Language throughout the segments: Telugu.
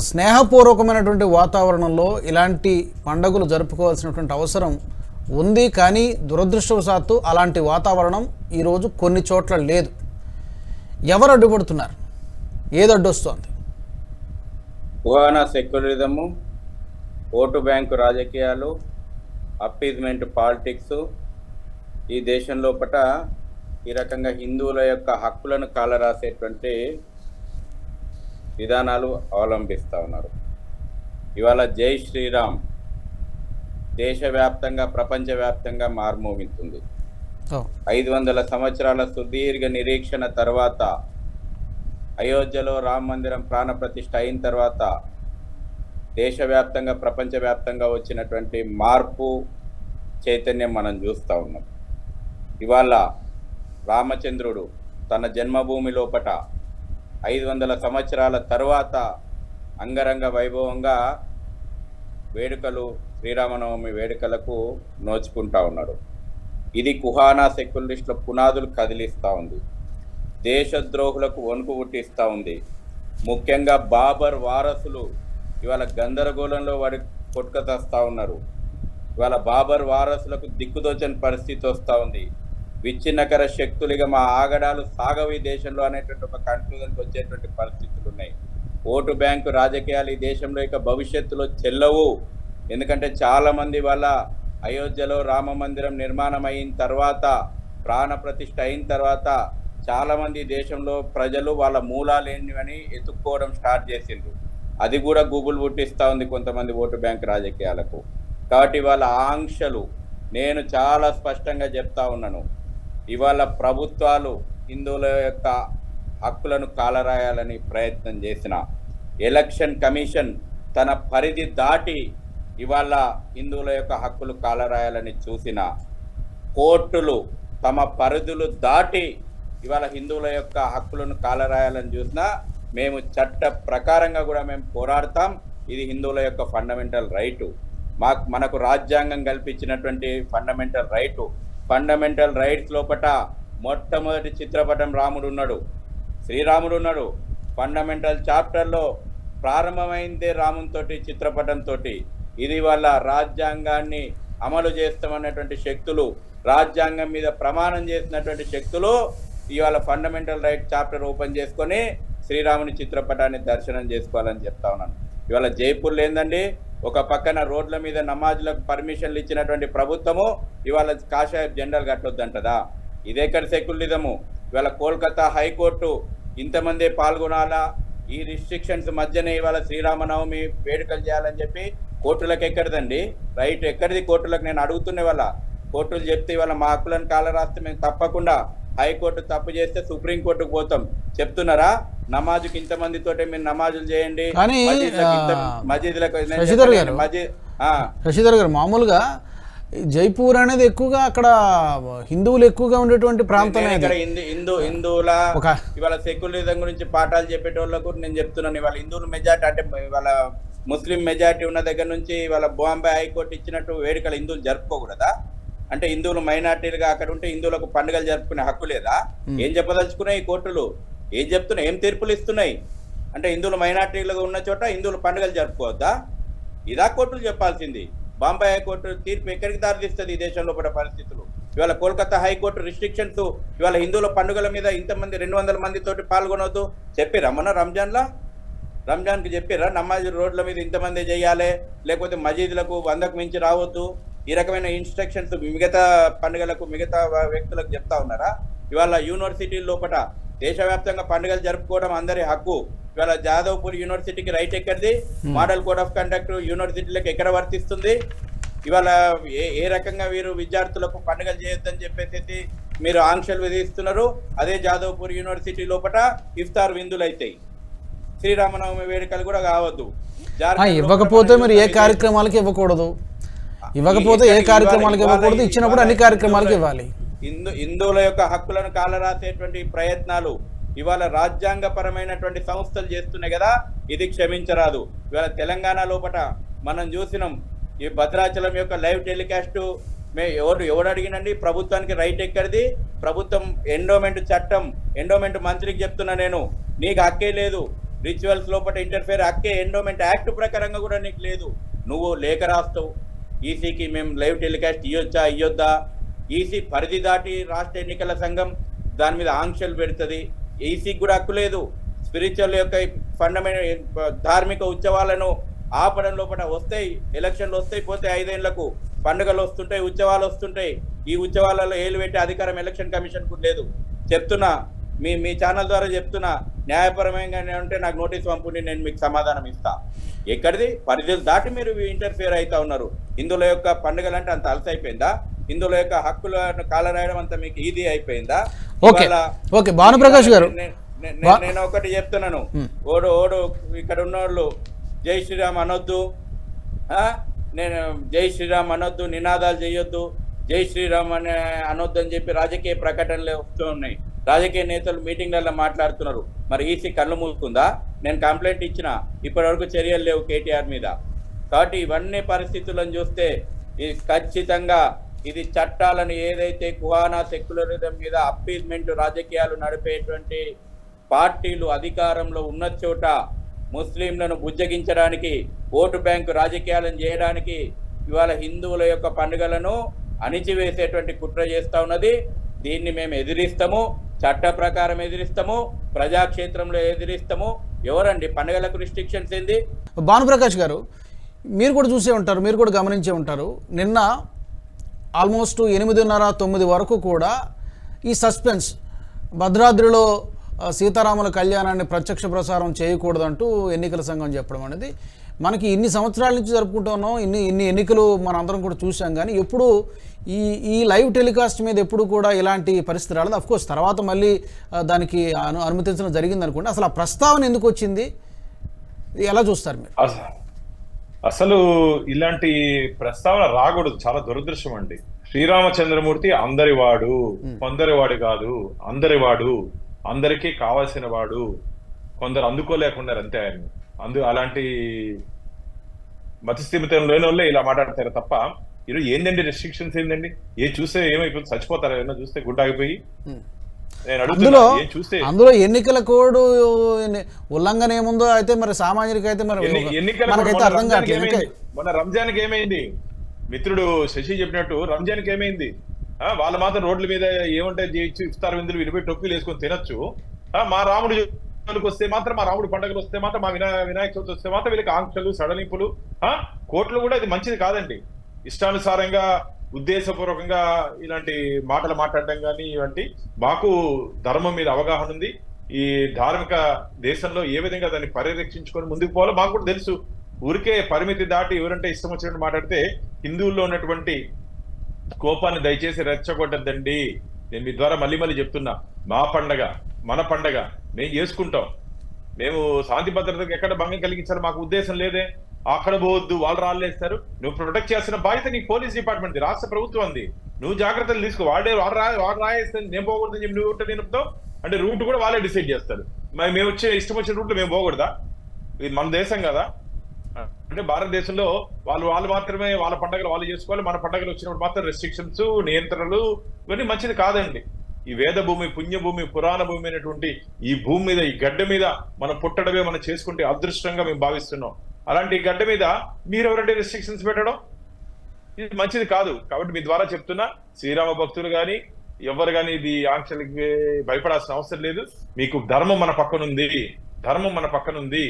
స్నేహపూర్వకమైనటువంటి వాతావరణంలో ఇలాంటి పండుగలు జరుపుకోవాల్సినటువంటి అవసరం ఉంది. కానీ దురదృష్టవశాత్తు అలాంటి వాతావరణం ఈరోజు కొన్ని చోట్ల లేదు. ఎవరు అడ్డుపడుతున్నారు? ఏది అడ్డొస్తోంది? కుహానా సెక్యులరిజము, ఓటు బ్యాంకు రాజకీయాలు, అప్పీజ్మెంట్ పాలిటిక్స్ ఈ దేశం లోపట ఈ రకంగా హిందువుల యొక్క హక్కులను కాలరాసేటువంటి విధానాలు అవలంబిస్తూ ఉన్నారు. ఇవాళ జై శ్రీరామ్ దేశవ్యాప్తంగా ప్రపంచవ్యాప్తంగా మార్మోగిస్తుంది. 500 సంవత్సరాల సుదీర్ఘ నిరీక్షణ తర్వాత అయోధ్యలో రామ మందిరం ప్రాణప్రతిష్ఠ అయిన తర్వాత దేశవ్యాప్తంగా ప్రపంచవ్యాప్తంగా వచ్చినటువంటి మార్పు చైతన్యం మనం చూస్తూ ఉన్నాం. ఇవాళ రామచంద్రుడు తన జన్మభూమి లోపట 500 సంవత్సరాల తర్వాత అంగరంగ వైభవంగా వేడుకలు, శ్రీరామనవమి వేడుకలకు నోచుకుంటా ఉన్నాడు. ఇది కుహానా సెక్యులరిస్టుల పునాదులు కదిలిస్తూ ఉంది. దేశద్రోహులకు వణుకు పుట్టిస్తూ ఉంది. ముఖ్యంగా బాబర్ వారసులు ఇవాళ గందరగోళంలో వాడి కొట్టుకతస్తూ ఉన్నారు. ఇవాళ బాబర్ వారసులకు దిక్కుదోచని పరిస్థితి వస్తూ ఉంది. విచ్ఛిన్నకర శక్తులుగా మా ఆగడాలు సాగవి దేశంలో అనేటువంటి ఒక కన్క్లూజన్కి వచ్చేటువంటి పరిస్థితులు ఉన్నాయి. ఓటు బ్యాంకు రాజకీయాలు ఈ దేశంలో ఇక భవిష్యత్తులో చెల్లవు. ఎందుకంటే చాలామంది వాళ్ళ అయోధ్యలో రామ మందిరం నిర్మాణం అయిన తర్వాత, ప్రాణప్రతిష్ఠ అయిన తర్వాత చాలామంది దేశంలో ప్రజలు వాళ్ళ మూలాలు ఏంటివని ఎత్తుక్కోవడం స్టార్ట్ చేసిండ్రు. అది కూడా గూగుల్ పుట్టిస్తూ ఉంది కొంతమంది ఓటు బ్యాంకు రాజకీయాలకు. కాబట్టి వాళ్ళ ఆంక్షలు నేను చాలా స్పష్టంగా చెప్తా ఉన్నాను. ఇవాళ ప్రభుత్వాలు హిందువుల యొక్క హక్కులను కాలరాయాలని ప్రయత్నం చేసిన, ఎలక్షన్ కమిషన్ తన పరిధి దాటి ఇవాళ హిందువుల యొక్క హక్కులు కాలరాయాలని చూసిన, కోర్టులు తమ పరిధులు దాటి ఇవాళ హిందువుల యొక్క హక్కులను కాలరాయాలని చూసినా మేము చట్ట ప్రకారంగా కూడా మేము పోరాడతాం. ఇది హిందువుల యొక్క ఫండమెంటల్ రైటు. మనకు రాజ్యాంగం కల్పించినటువంటి ఫండమెంటల్ రైటు. ఫండమెంటల్ రైట్స్ లోపట మొట్టమొదటి చిత్రపటం రాముడు ఉన్నాడు, శ్రీరాముడు ఉన్నాడు. ఫండమెంటల్ చాప్టర్లో ప్రారంభమైందే రామునితోటి, చిత్రపటంతో. ఇది వాళ్ళ రాజ్యాంగాన్ని అమలు చేస్తామన్నటువంటి శక్తులు, రాజ్యాంగం మీద ప్రమాణం చేసినటువంటి శక్తులు ఇవాళ ఫండమెంటల్ రైట్ చాప్టర్ ఓపెన్ చేసుకొని శ్రీరాముని చిత్రపటాన్ని దర్శనం చేసుకోవాలని చెప్తా ఉన్నాను. ఇవాళ జైపూర్లో ఏందండి, ఒక పక్కన రోడ్ల మీద నమాజులకు పర్మిషన్లు ఇచ్చినటువంటి ప్రభుత్వము ఇవాళ కాషాయ జెండాలు కట్టొద్దంటదా? ఇదేక్కడ సెక్యులరిజము? ఇవాళ కోల్కతా హైకోర్టు ఇంతమందే పాల్గొనాలా, ఈ రిస్ట్రిక్షన్స్ మధ్యనే ఇవాళ శ్రీరామనవమి వేడుకలు చేయాలని చెప్పి కోర్టులకు ఎక్కడిదండి రైట్? ఎక్కడిది కోర్టులకు? నేను అడుగుతున్న వాళ్ళ కోర్టులు చెప్తే ఇవాళ మా హక్కులను కాలరాస్తే మేము తప్పకుండా హైకోర్టు తప్పు చేస్తే సుప్రీంకోర్టుకు పోతాం చెప్తున్నారా? నమాజుకి ఇంతమందితోటే మీరు నమాజులు చేయండి, శశిధర్ గారు, మామూలుగా జైపూర్ అనేది ఎక్కువగా అక్కడ హిందువులు ఎక్కువగా ఉండేటువంటి ప్రాంతం. ఇక్కడ హిందువుల ఇవాళ సెక్యులరిజం గురించి పాఠాలు చెప్పేటోళ్ళకు నేను చెప్తున్నాను. ఇవాళ హిందువుల మెజార్టీ అంటే ఇవాళ ముస్లిం మెజార్టీ ఉన్న దగ్గర నుంచి ఇవాళ బాంబే హైకోర్టు ఇచ్చినట్టు వేడుకలు హిందువులు జరుపుకోకూడదా? అంటే హిందువులు మైనార్టీలుగా అక్కడ ఉంటే హిందువులకు పండుగలు జరుపుకునే హక్కు లేదా? ఏం చెప్పదలుచుకున్నాయి ఈ కోర్టులు? ఏం చెప్తున్నాయి? ఏం తీర్పులు ఇస్తున్నాయి? అంటే హిందువులు మైనార్టీలుగా ఉన్న చోట హిందువులు పండుగలు జరుపుకోవద్దా? ఇదా కోర్టులు చెప్పాల్సింది. బాంబే హైకోర్టు తీర్పు ఎక్కడికి దారితీస్తుంది ఈ దేశంలో పడే పరిస్థితులు? ఇవాళ కోల్కతా హైకోర్టు రిస్ట్రిక్షన్స్ ఇవాళ హిందువుల పండుగల మీద ఇంతమంది 200 మందితోటి పాల్గొనవద్దు చెప్పిరా? మొన్న రంజాన్కి చెప్పిరా నమాజ్ రోడ్ల మీద ఇంతమంది చేయాలి, లేకపోతే మసీదులకు 100కు మించి రావద్దు, ఈ రకమైన ఇన్స్ట్రక్షన్స్ మిగతా పండుగలకు మిగతా వ్యక్తులకు చెప్తా ఉన్నారా? ఇవాళ యూనివర్సిటీ లోపల దేశవ్యాప్తంగా పండుగలు జరుపుకోవడం అందరి హక్కు. ఇవాళ జాదవ్పూర్ యూనివర్సిటీకి రైట్ ఎక్కడిది? మోడల్ కోడ్ ఆఫ్ కండక్ట్ యూనివర్సిటీలకు ఎక్కడ వర్తిస్తుంది? ఇవాళ ఏ రకంగా వీరు విద్యార్థులకు పండుగలు చేయొద్దని చెప్పేసి మీరు ఆంక్షలు విధిస్తున్నారు. అదే జాదవ్పూర్ యూనివర్సిటీ లోపల ఇఫ్తార్ విందులు అవుతాయి, శ్రీరామనవమి వేడుకలు కూడా కావద్దు. ఇవ్వకపోతే మరి ఏ కార్యక్రమాలకి ఇవ్వకూడదు, ఇవ్వకపోతే ఏ కార్యక్రమాలకు ఇవ్వకూడదు, ఇచ్చినప్పుడు అన్ని కార్యక్రమాలకు ఇవ్వాలి. హిందువుల యొక్క హక్కులను కాలరాసేటువంటి ప్రయత్నాలు ఇవాళ రాజ్యాంగపరమైనటువంటి సంస్థలు చేస్తున్నాయి కదా, ఇది క్షమించరాదు. ఇవాళ తెలంగాణ లోపల మనం చూసినాం ఈ భద్రాచలం యొక్క లైవ్ టెలికాస్ట్ ఎవడు అడిగినండి? ప్రభుత్వానికి రైట్ ఎక్కడిది? ప్రభుత్వం ఎండోమెంట్ చట్టం, ఎండోమెంట్ మంత్రికి చెప్తున్నా నేను, నీకు హక్కే లేదు. రిచువల్స్ లోపల ఇంటర్ఫేర్ హక్కే ఎండోమెంట్ యాక్ట్ ప్రకారంగా కూడా నీకు లేదు. నువ్వు లేఖ రాస్తావు ఈసీకి, మేము లైవ్ టెలికాస్ట్ ఇవ్వచ్చా ఇవ్వద్దా, ఈసీ పరిధి దాటి రాష్ట్ర ఎన్నికల సంఘం దాని మీద ఆంక్షలు పెడుతుంది. ఈసీకి కూడా హక్కు లేదు స్పిరిచువల్ యొక్క ఫండమెంటల్ ధార్మిక ఉత్సవాలను ఆపడం లోపల. వస్తాయి ఎలక్షన్లు వస్తాయి పోతాయి, 5 ఏళ్లకు పండుగలు వస్తుంటాయి, ఉత్సవాలు వస్తుంటాయి. ఈ ఉత్సవాలలో ఏలు పెట్టే అధికారం ఎలక్షన్ కమిషన్కు లేదు. చెప్తున్నా, మీ ఛానల్ ద్వారా చెప్తున్నా, న్యాయపరమైన ఉంటే నాకు నోటీస్ పంపుని, నేను మీకు సమాధానం ఇస్తా. ఎక్కడిది పరిధులు దాటి మీరు ఇంటర్ఫియర్ అవుతా ఉన్నారు. హిందువుల యొక్క పండుగలు అంటే అంత అలసైపోయిందా? హిందువుల యొక్క హక్కులను కాలరాయడం అంతా మీకు ఈజీ అయిపోయిందా? ఓకే భానుప్రకాష్ గారు, నేను ఒకటి చెప్తున్నాను, ఓడు ఇక్కడ ఉన్నోళ్ళు జై శ్రీరామ్ అనొద్దు, నేను జై శ్రీరామ్ అనొద్దు, నినాదాలు చేయొద్దు, జై శ్రీరామ్ అని అనొద్దు అని చెప్పి రాజకీయ ప్రకటనలు వస్తూ ఉన్నాయి. రాజకీయ నేతలు మీటింగ్లలో మాట్లాడుతున్నారు. మరి ఈసీ కళ్ళు మూసుకుందా? నేను కంప్లైంట్ ఇచ్చిన, ఇప్పటి వరకు చర్యలు లేవు కేటీఆర్ మీద. కాబట్టి ఇవన్నీ పరిస్థితులను చూస్తే ఇది ఖచ్చితంగా ఇది చట్టాలను ఏదైతే కుహానా సెక్యులరిజం మీద అప్పీల్మెంట్ రాజకీయాలు నడిపేటువంటి పార్టీలు అధికారంలో ఉన్న చోట ముస్లింలను బుజ్జగించడానికి, ఓటు బ్యాంకు రాజకీయాలను చేయడానికి ఇవాళ హిందువుల యొక్క పండుగలను అణిచివేసేటువంటి కుట్ర చేస్తూ ఉన్నది. దీన్ని మేము ఎదిరిస్తాము, చట్ట ప్రకారం ఎదిరిస్తాము, ప్రజాక్షేత్రంలో ఎదిరిస్తాము. ఎవరండి పండుగలకు రిస్ట్రిక్షన్స్ ఏంది? భానుప్రకాష్ గారు, మీరు కూడా చూసే ఉంటారు, మీరు కూడా గమనించే ఉంటారు, నిన్న ఆల్మోస్ట్ 8:30-9 వరకు కూడా ఈ సస్పెన్స్, భద్రాద్రిలో సీతారాముల కళ్యాణాన్ని ప్రత్యక్ష ప్రసారం చేయకూడదంటూ ఎన్నికల సంఘం చెప్పడం అనేది మనకి ఇన్ని సంవత్సరాల నుంచి జరుపుకుంటూ ఉన్నాం, ఇన్ని ఎన్నికలు మన అందరం కూడా చూసాం. కానీ ఎప్పుడు ఈ లైవ్ టెలికాస్ట్ మీద ఎప్పుడు కూడా ఇలాంటి పరిస్థితి రాలేదు. అఫ్కోర్స్ తర్వాత మళ్ళీ దానికి అనుమతించడం జరిగింది అనుకోండి. అసలు ఆ ప్రస్తావన ఎందుకు వచ్చింది, ఎలా చూస్తారు మీరు? అసలు ఇలాంటి ప్రస్తావన రాకూడదు, చాలా దురదృష్టం అండి. శ్రీరామచంద్రమూర్తి అందరివాడు, కొందరివాడు కాదు, అందరివాడు, అందరికీ కావాల్సిన వాడు. కొందరు అందుకోలేకున్నారు అంతే ఆయన. అలాంటి మతిస్థిమితం లేని వాళ్ళే ఇలా మాట్లాడతారు తప్ప ఈరోజు ఏందండి రెస్ట్రిక్షన్స్ ఏందండి? చూస్తే ఏమైపోతుంది, చచ్చిపోతారా ఏమన్నా చూస్తే గుడ్డ ఆగిపోయి? అందులో ఎన్నికల కోడ్ ఉల్లంఘన ఏముందో అయితే మరి సామాజిక అయితే మరి మనకైతే అర్థం కావట్లేదు. మన రంజాన్కి ఏమైంది? మిత్రుడు శశి చెప్పినట్టు రంజాన్కి ఏమైంది? వాళ్ళు మాత్రం రోడ్ల మీద ఏమంటే ఇఫ్తార్ విందులు విడిపోయి టొక్కులు వేసుకొని తినొచ్చు. మా రాముడు వస్తే మాత్రం, మా రాముడు పండుగలు వస్తే మాత్రం, మా వినాయక చవితి వస్తే మాత్రం వీళ్ళకి ఆంక్షలు, సడలింపులు, కోర్టులు కూడా ఇది మంచిది కాదండి. ఇష్టానుసారంగా ఉద్దేశపూర్వకంగా ఇలాంటి మాటలు మాట్లాడడం కానీ ఇవంటి, మాకు ధర్మం మీద అవగాహన ఉంది. ఈ ధార్మిక దేశంలో ఏ విధంగా దాన్ని పరిరక్షించుకొని ముందుకు పోవాలో మాకు కూడా తెలుసు. ఊరికే పరిమితి దాటి ఎవరంటే ఇష్టం వచ్చినట్టు మాట్లాడితే హిందువుల్లో ఉన్నటువంటి కోపాన్ని దయచేసి రెచ్చగొట్టద్దండి. నేను మీ ద్వారా మళ్ళీ చెప్తున్నా, మా పండగ, మన పండగ మేము చేసుకుంటాం. మేము శాంతి భద్రతకు ఎక్కడ భంగం కలిగించాలి మాకు ఉద్దేశం లేదే. అక్కడ పోవద్దు, వాళ్ళు రాళ్ళేస్తారు. నువ్వు ప్రొటెక్ట్ చేస్తున్న బాధ్యత నీకు పోలీస్ డిపార్ట్మెంట్, రాష్ట్ర ప్రభుత్వం అంది. నువ్వు జాగ్రత్తలు తీసుకో. వాడు రాయేస్తే నేను పోకూడదని చెప్పి నువ్వు నిలుపుతావు అంటే రూట్ కూడా వాళ్ళే డిసైడ్ చేస్తారు. మేము ఇష్టం వచ్చిన రూట్లో మేము పోకూడదా? ఇది మన దేశం కదా. అంటే భారతదేశంలో వాళ్ళు మాత్రమే వాళ్ళ పండుగలు వాళ్ళు చేసుకోవాలి. మన పండుగలు వచ్చినప్పుడు మాత్రం రెస్ట్రిక్షన్స్, నియంత్రణలు ఇవన్నీ మంచిది కాదండి. ఈ వేద భూమి, పుణ్యభూమి, పురాణ భూమి అయినటువంటి ఈ భూమి మీద, ఈ గడ్డ మీద మనం పుట్టడమే మనం చేసుకుంటే అదృష్టంగా మేము భావిస్తున్నాం. అలాంటి గడ్డ మీద మీరెవరంటే రెస్ట్రిక్షన్స్ పెట్టడం ఇది మంచిది కాదు. కాబట్టి మీ ద్వారా చెప్తున్నా, శ్రీరామ భక్తులు కానీ ఎవరు కానీ ఇది ఆంక్షలకి భయపడాల్సిన అవసరం లేదు. మీకు ధర్మం మన పక్కనుంది, ధర్మం మన పక్కనుంది.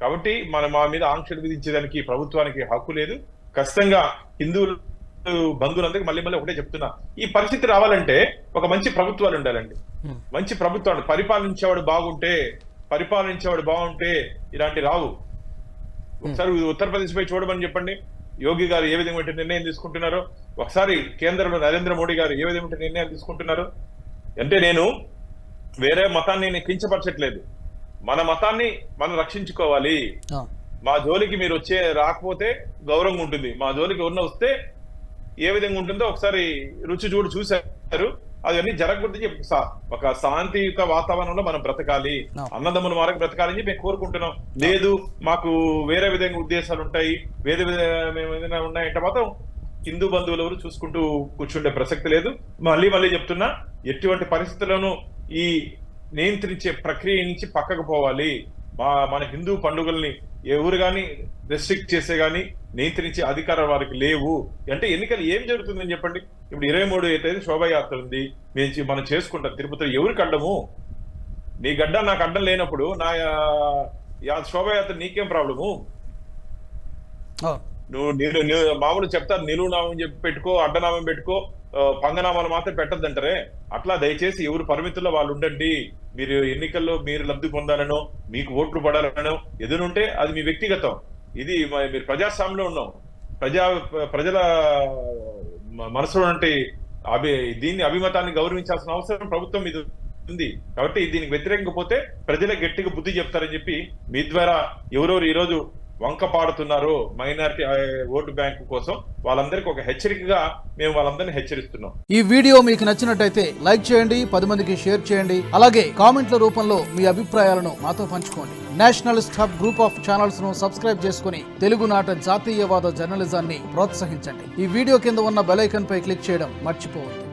కాబట్టి మా మీద ఆంక్షలు విధించేదానికి ప్రభుత్వానికి హక్కు లేదు. ఖచ్చితంగా హిందువులు బంధువులందరికీ మళ్ళీ ఒకటే చెప్తున్నా, ఈ పరిస్థితి రావాలంటే ఒక మంచి ప్రభుత్వాలు ఉండాలండి. మంచి ప్రభుత్వాలు పరిపాలించేవాడు బాగుంటే ఇలాంటి రావు. ఒకసారి ఉత్తరప్రదేశ్ పై చూడమని చెప్పండి, యోగి గారు ఏ విధంగా నిర్ణయం తీసుకుంటున్నారో. ఒకసారి కేంద్రంలో నరేంద్ర మోడీ గారు ఏ విధంగా నిర్ణయాలు తీసుకుంటున్నారు. అంటే నేను వేరే మతాన్ని నేను కించపరచట్లేదు, మన మతాన్ని మనం రక్షించుకోవాలి. మా జోలికి మీరు రాకపోతే గౌరవంగా ఉంటుంది, మా జోలికి ఎవరన్నా వస్తే ఏ విధంగా ఉంటుందో ఒకసారి రుచి చూశారు. అవన్నీ జరగకూడదని చెప్పి ఒక శాంతియుత వాతావరణంలో మనం బ్రతకాలి, అన్నదమ్ముల మార్గం బ్రతకాలని చెప్పి మేము కోరుకుంటున్నాం. లేదు మాకు వేరే విధంగా ఉద్దేశాలు ఉంటాయి, వేరే విధంగా ఉన్నాయంటే మాత్రం హిందూ బంధువులు ఎవరు చూసుకుంటూ కూర్చుండే ప్రసక్తి లేదు. మళ్ళీ చెప్తున్నా, ఎటువంటి పరిస్థితుల్లోనూ ఈ నియంత్రించే ప్రక్రియ నుంచి పక్కకు పోవాలి. మన హిందూ పండుగల్ని ఎవరు కానీ రెస్ట్రిక్ట్ చేసే కానీ నియంత్రించే అధికారం వారికి లేవు అంటే ఎన్నికలు ఏం జరుగుతుందని చెప్పండి. ఇప్పుడు 23 అయితే శోభాయాత్ర ఉంది, మనం చేసుకుంటాం తిరుపతిలో, ఎవరికి అడ్డము? నీ గడ్డ నాకు అడ్డం లేనప్పుడు నా శోభాయాత్ర నీకేం ప్రాబ్లము? నువ్వు మామూలు చెప్తారు నిలువు నామం చెప్పి పెట్టుకో, అడ్డనామం పెట్టుకో, పంగనామాలు మాత్రం పెట్టద్దంటారే. అట్లా దయచేసి ఎవరు పరిమితుల్లో వాళ్ళు ఉండండి. మీరు ఎన్నికల్లో మీరు లబ్ధి పొందాలనో మీకు ఓట్లు పడాలనో ఎదురుంటే అది మీ వ్యక్తిగతం. ఇది మీరు ప్రజాస్వామ్యంలో ఉన్నాం. ప్రజల మనసులో అంటే దీన్ని అభిమతాన్ని గౌరవించాల్సిన అవసరం ప్రభుత్వం మీద ఉంది. కాబట్టి దీనికి వ్యతిరేకంగా పోతే ప్రజలే గట్టిగా బుద్ధి చెప్తారని చెప్పి మీ ద్వారా ఎవరెవరు ఈరోజు వంక పాడుతున్నారో మైనారిటీ ఓటు బ్యాంకు కోసం వాళ్ళందరికీ ఒక హెచ్చరికగా మేము వాళ్ళందరినీ హెచ్చరిస్తున్నాం. ఈ వీడియో మీకు నచ్చినట్టయితే లైక్ చేయండి, 10 మందికి షేర్ చేయండి. అలాగే కామెంట్ల రూపంలో మీ అభిప్రాయాలను మాతో పంచుకోండి. Nationalist hub group of channels ను సబ్స్క్రైబ్ చేసుకుని తెలుగునాట జాతీయవాద జర్నలిజాన్ని ప్రోత్సహించండి. ఈ వీడియో కింద ఉన్న బెల్ ఐకాన్ పై క్లిక్ చేయడం మర్చిపోవద్దు.